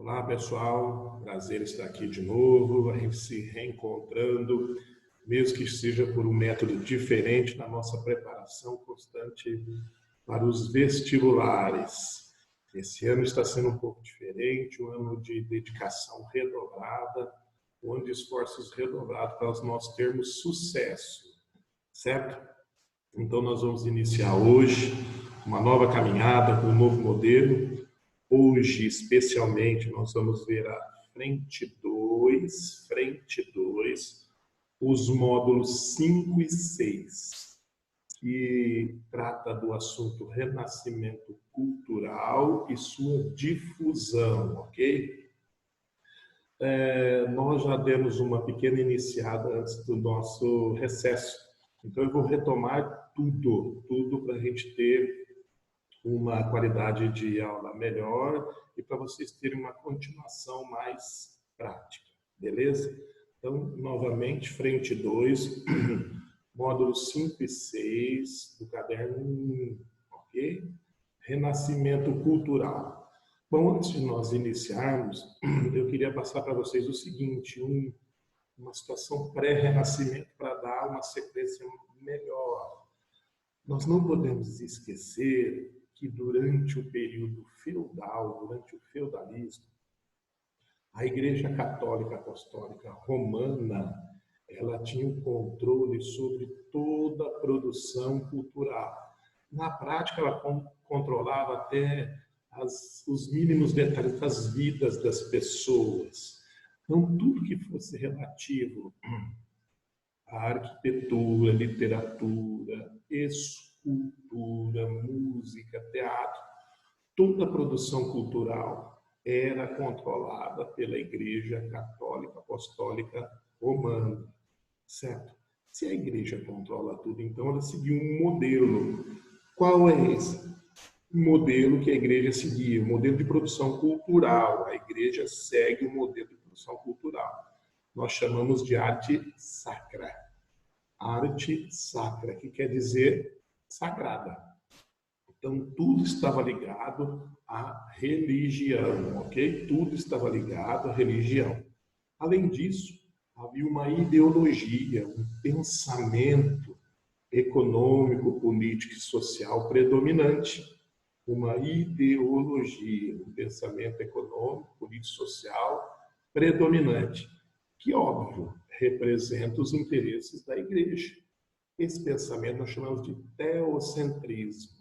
Olá, pessoal. Prazer estar aqui de novo, a gente se reencontrando, mesmo que seja por um método diferente na nossa preparação constante para os vestibulares. Esse ano está sendo um pouco diferente, um ano de dedicação redobrada, um ano de esforços redobrados para nós termos sucesso, certo? Então, nós vamos iniciar hoje uma nova caminhada com um novo modelo. Hoje, especialmente, nós vamos ver a frente 2, os módulos 5 e 6, que trata do assunto renascimento cultural e sua difusão, ok? Nós já demos uma pequena iniciada antes do nosso recesso, então eu vou retomar tudo para a gente ter uma qualidade de aula melhor e para vocês terem uma continuação mais prática, beleza? Então, novamente, frente 2, módulos 5 e 6 do caderno 1, ok? Renascimento cultural. Bom, antes de nós iniciarmos, eu queria passar para vocês o seguinte, uma situação pré-renascimento para dar uma sequência melhor. Nós não podemos esquecer que durante o período feudal, durante o feudalismo, a Igreja Católica Apostólica Romana, ela tinha o controle sobre toda a produção cultural. Na prática, ela controlava até os mínimos detalhes das vidas das pessoas. Então, tudo que fosse relativo à arquitetura, literatura, escultura, música, teatro, toda a produção cultural era controlada pela Igreja Católica Apostólica Romana, certo? Se a Igreja controla tudo, então ela seguiu um modelo. Qual é esse? O modelo que a Igreja seguia, o modelo de produção cultural. A Igreja segue o modelo de produção cultural. Nós chamamos de arte sacra. Arte sacra, que quer dizer sagrada. Então, tudo estava ligado à religião, ok? Tudo estava ligado à religião. Além disso, havia uma ideologia, um pensamento econômico, político e social predominante. Uma ideologia, um pensamento econômico, político e social predominante, que, óbvio, representa os interesses da Igreja. Esse pensamento nós chamamos de teocentrismo.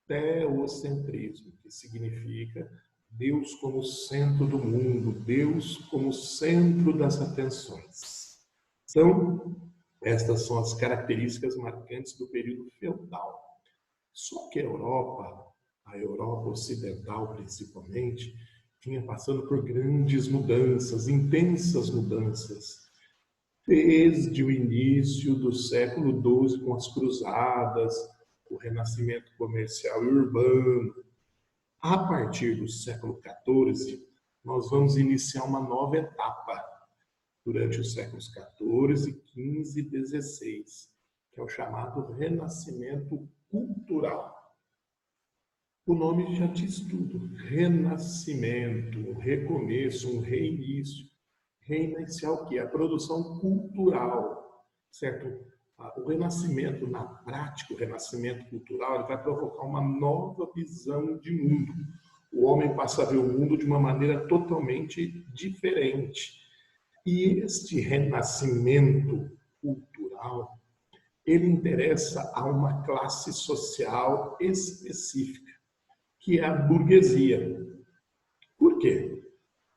Teocentrismo, que significa Deus como centro do mundo, Deus como centro das atenções. Então, estas são as características marcantes do período feudal. Só que a Europa ocidental principalmente, vinha passando por grandes mudanças, intensas mudanças. Desde o início do século XII, com as cruzadas, o renascimento comercial e urbano. A partir do século XIV, nós vamos iniciar uma nova etapa durante os séculos XIV, XV e XVI, que é o chamado renascimento cultural. O nome já diz tudo, renascimento, um recomeço, um reinício. Reiniciar o quê? A produção cultural, certo? O renascimento, na prática, o renascimento cultural, ele vai provocar uma nova visão de mundo. O homem passa a ver o mundo de uma maneira totalmente diferente. E este renascimento cultural, ele interessa a uma classe social específica, que é a burguesia. Por quê?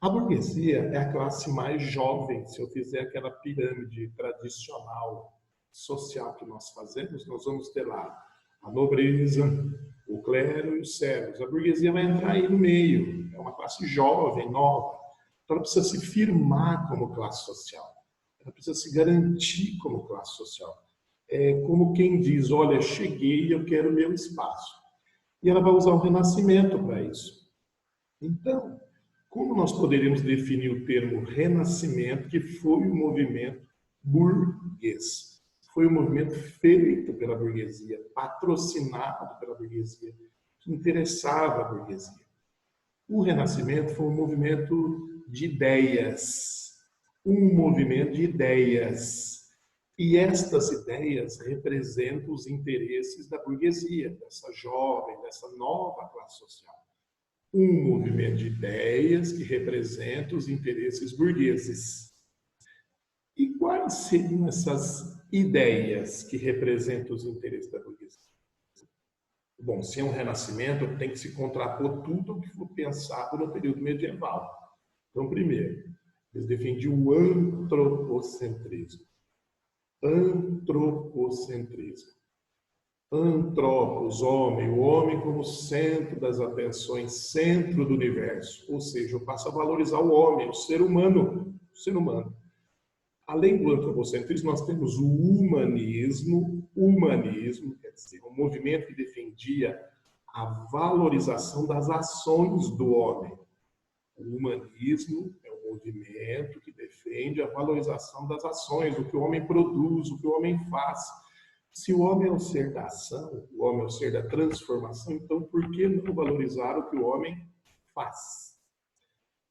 A burguesia é a classe mais jovem. Se eu fizer aquela pirâmide tradicional social que nós fazemos, nós vamos ter lá a nobreza, o clero e os servos. A burguesia vai entrar aí no meio. É uma classe jovem, nova. Então ela precisa se firmar como classe social. Ela precisa se garantir como classe social. É como quem diz, olha, cheguei, eu quero meu espaço. E ela vai usar o renascimento para isso. Então, como nós poderíamos definir o termo renascimento, que foi um movimento burguês? Foi um movimento feito pela burguesia, patrocinado pela burguesia, que interessava a burguesia. O Renascimento foi um movimento de ideias, um movimento de ideias. E estas ideias representam os interesses da burguesia, dessa jovem, dessa nova classe social. Um movimento de ideias que representa os interesses burgueses. E quais seriam essas ideias que representam os interesses da burguesia? Bom, se é um renascimento, tem que se contrapor tudo o que foi pensado no período medieval. Então, primeiro, eles defendiam o antropocentrismo. Antropocentrismo. Antropos, homem, o homem como centro das atenções, centro do universo. Ou seja, eu passo a valorizar o homem, o ser humano. O ser humano. Além do antropocentrismo, nós temos o humanismo. Humanismo, quer dizer, um movimento que defendia a valorização das ações do homem. O humanismo é um movimento que defende a valorização das ações, do que o homem produz, o que o homem faz. Se o homem é o ser da ação, o homem é o ser da transformação, então por que não valorizar o que o homem faz?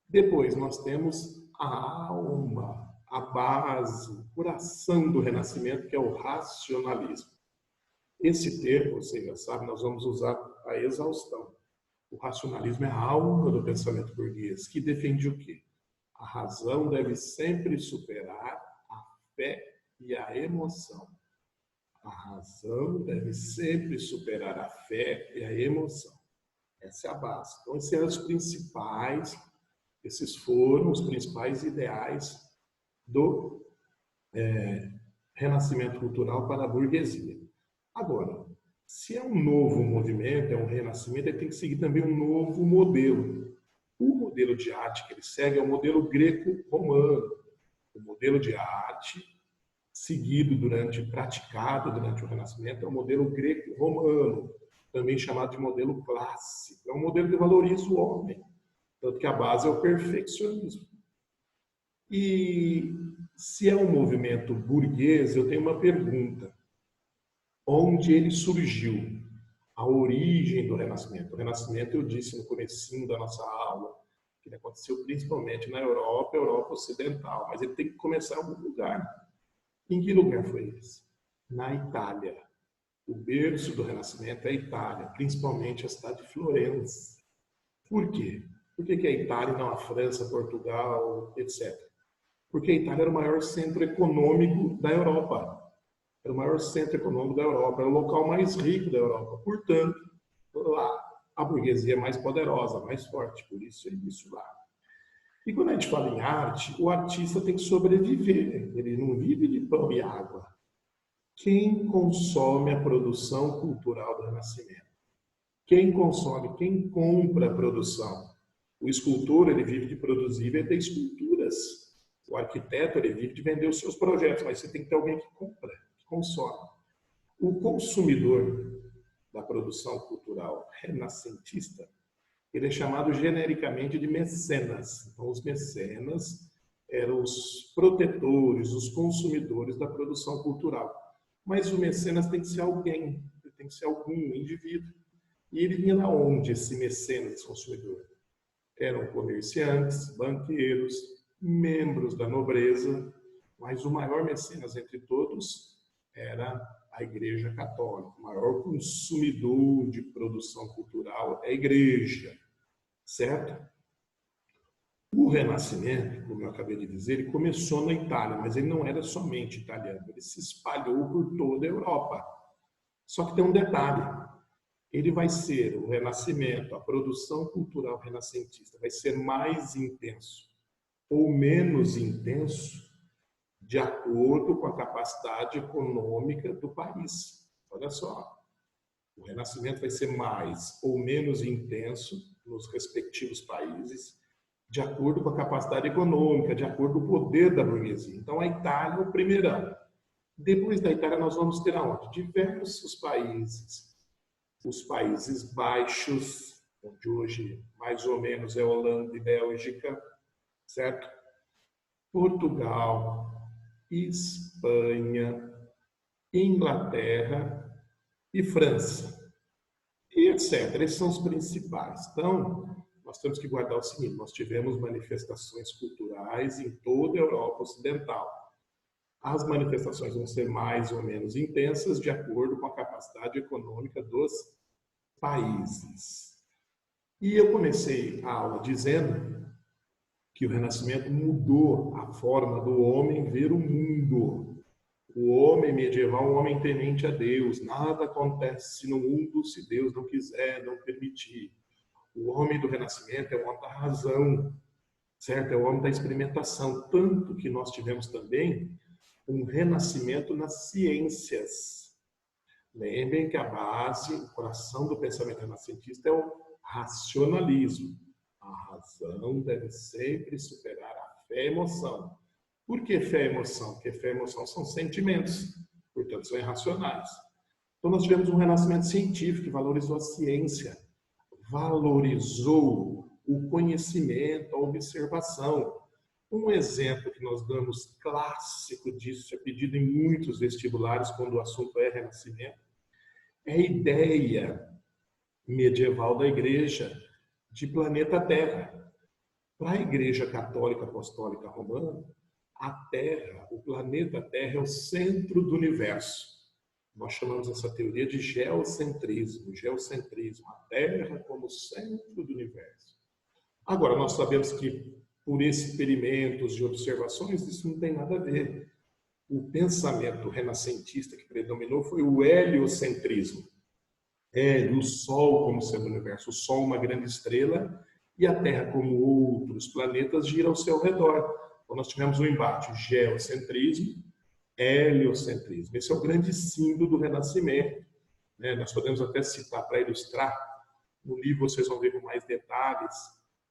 Depois nós temos a alma, a base, o coração do Renascimento, que é o racionalismo. Esse termo, você já sabe, nós vamos usar a exaustão. O racionalismo é a alma do pensamento burguês, que defende o quê? A razão deve sempre superar a fé e a emoção. A razão deve sempre superar a fé e a emoção. Essa é a base. Então, esses foram os principais ideais do renascimento cultural para a burguesia. Agora, se é um novo movimento, é um renascimento, ele tem que seguir também um novo modelo. O modelo de arte que ele segue é o modelo greco-romano. O modelo de arte praticado durante o Renascimento é o modelo greco-romano, também chamado de modelo clássico. É um modelo que valoriza o homem, tanto que a base é o perfeccionismo. E se é um movimento burguês, eu tenho uma pergunta. Onde ele surgiu? A origem do Renascimento. O Renascimento, eu disse no comecinho da nossa aula, que ele aconteceu principalmente na Europa, Europa Ocidental, mas ele tem que começar em algum lugar. Em que lugar foi esse? Na Itália. O berço do Renascimento é a Itália, principalmente a cidade de Florença. Por quê? Por que a Itália e não a França, Portugal, etc.? Porque a Itália era o maior centro econômico da Europa. Era o maior centro econômico da Europa, era o local mais rico da Europa. Portanto, lá a burguesia é mais poderosa, mais forte, por isso é isso lá. E quando a gente fala em arte, o artista tem que sobreviver, ele não vive de pão e água. Quem consome a produção cultural do Renascimento? Quem consome, quem compra a produção? O escultor, ele vive de produzir e vender esculturas. O arquiteto, ele vive de vender os seus projetos, mas você tem que ter alguém que compra, que consome. O consumidor da produção cultural renascentista, ele é chamado genericamente de mecenas. Então, os mecenas eram os protetores, os consumidores da produção cultural. Mas o mecenas tem que ser alguém, tem que ser algum indivíduo. E ele vinha de onde, esse mecenas, esse consumidor? Eram comerciantes, banqueiros, membros da nobreza, mas o maior mecenas entre todos era a Igreja Católica. O maior consumidor de produção cultural é a Igreja, certo? O Renascimento, como eu acabei de dizer, ele começou na Itália, mas ele não era somente italiano, ele se espalhou por toda a Europa. Só que tem um detalhe, ele vai ser, o Renascimento, a produção cultural renascentista, vai ser mais intenso ou menos intenso de acordo com a capacidade econômica do país. Olha só, o Renascimento vai ser mais ou menos intenso nos respectivos países, de acordo com a capacidade econômica, de acordo com o poder da burguesia. Então, a Itália é o primeirão. Depois da Itália, nós vamos ter aonde? Diversos países. Os Países Baixos, onde hoje mais ou menos é Holanda e Bélgica, certo? Portugal, Espanha, Inglaterra e França, e etc. Esses são os principais. Então, nós temos que guardar o seguinte: nós tivemos manifestações culturais em toda a Europa Ocidental. As manifestações vão ser mais ou menos intensas de acordo com a capacidade econômica dos países. E eu comecei a aula dizendo que o Renascimento mudou a forma do homem ver o mundo. O homem medieval, um homem temente a Deus. Nada acontece no mundo se Deus não quiser, não permitir. O homem do Renascimento é o homem da razão, certo? É o homem da experimentação. Tanto que nós tivemos também um renascimento nas ciências. Lembrem que a base, o coração do pensamento renascentista é o racionalismo. A razão deve sempre superar a fé e a emoção. Por que fé e emoção? Porque fé e emoção são sentimentos, portanto são irracionais. Então nós tivemos um renascimento científico que valorizou a ciência, valorizou o conhecimento, a observação. Um exemplo que nós damos clássico disso, é pedido em muitos vestibulares quando o assunto é renascimento, é a ideia medieval da igreja de planeta Terra. Para a Igreja Católica Apostólica Romana, a Terra, o planeta Terra é o centro do universo. Nós chamamos essa teoria de geocentrismo, a Terra como centro do universo. Agora, nós sabemos que por experimentos e observações, isso não tem nada a ver. O pensamento renascentista que predominou foi o heliocentrismo. O Sol como centro do universo, o Sol uma grande estrela e a Terra como outros planetas gira ao seu redor. Então nós tivemos um embate, geocentrismo, heliocentrismo. Esse é o grande símbolo do Renascimento. Nós podemos até citar para ilustrar, no livro vocês vão ver com mais detalhes,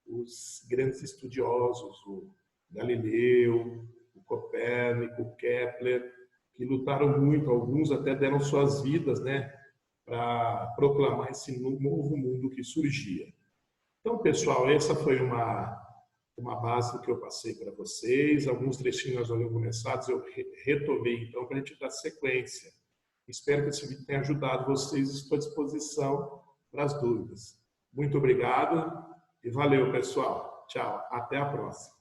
os grandes estudiosos, o Galileu, o Copérnico, o Kepler, que lutaram muito, alguns até deram suas vidas, para proclamar esse novo mundo que surgia. Então, pessoal, essa foi uma base do que eu passei para vocês. Alguns trechinhos nós havíamos começado, eu retomei então para a gente dar sequência. Espero que esse vídeo tenha ajudado vocês. Estou à disposição para as dúvidas. Muito obrigado e valeu, pessoal. Tchau, até a próxima.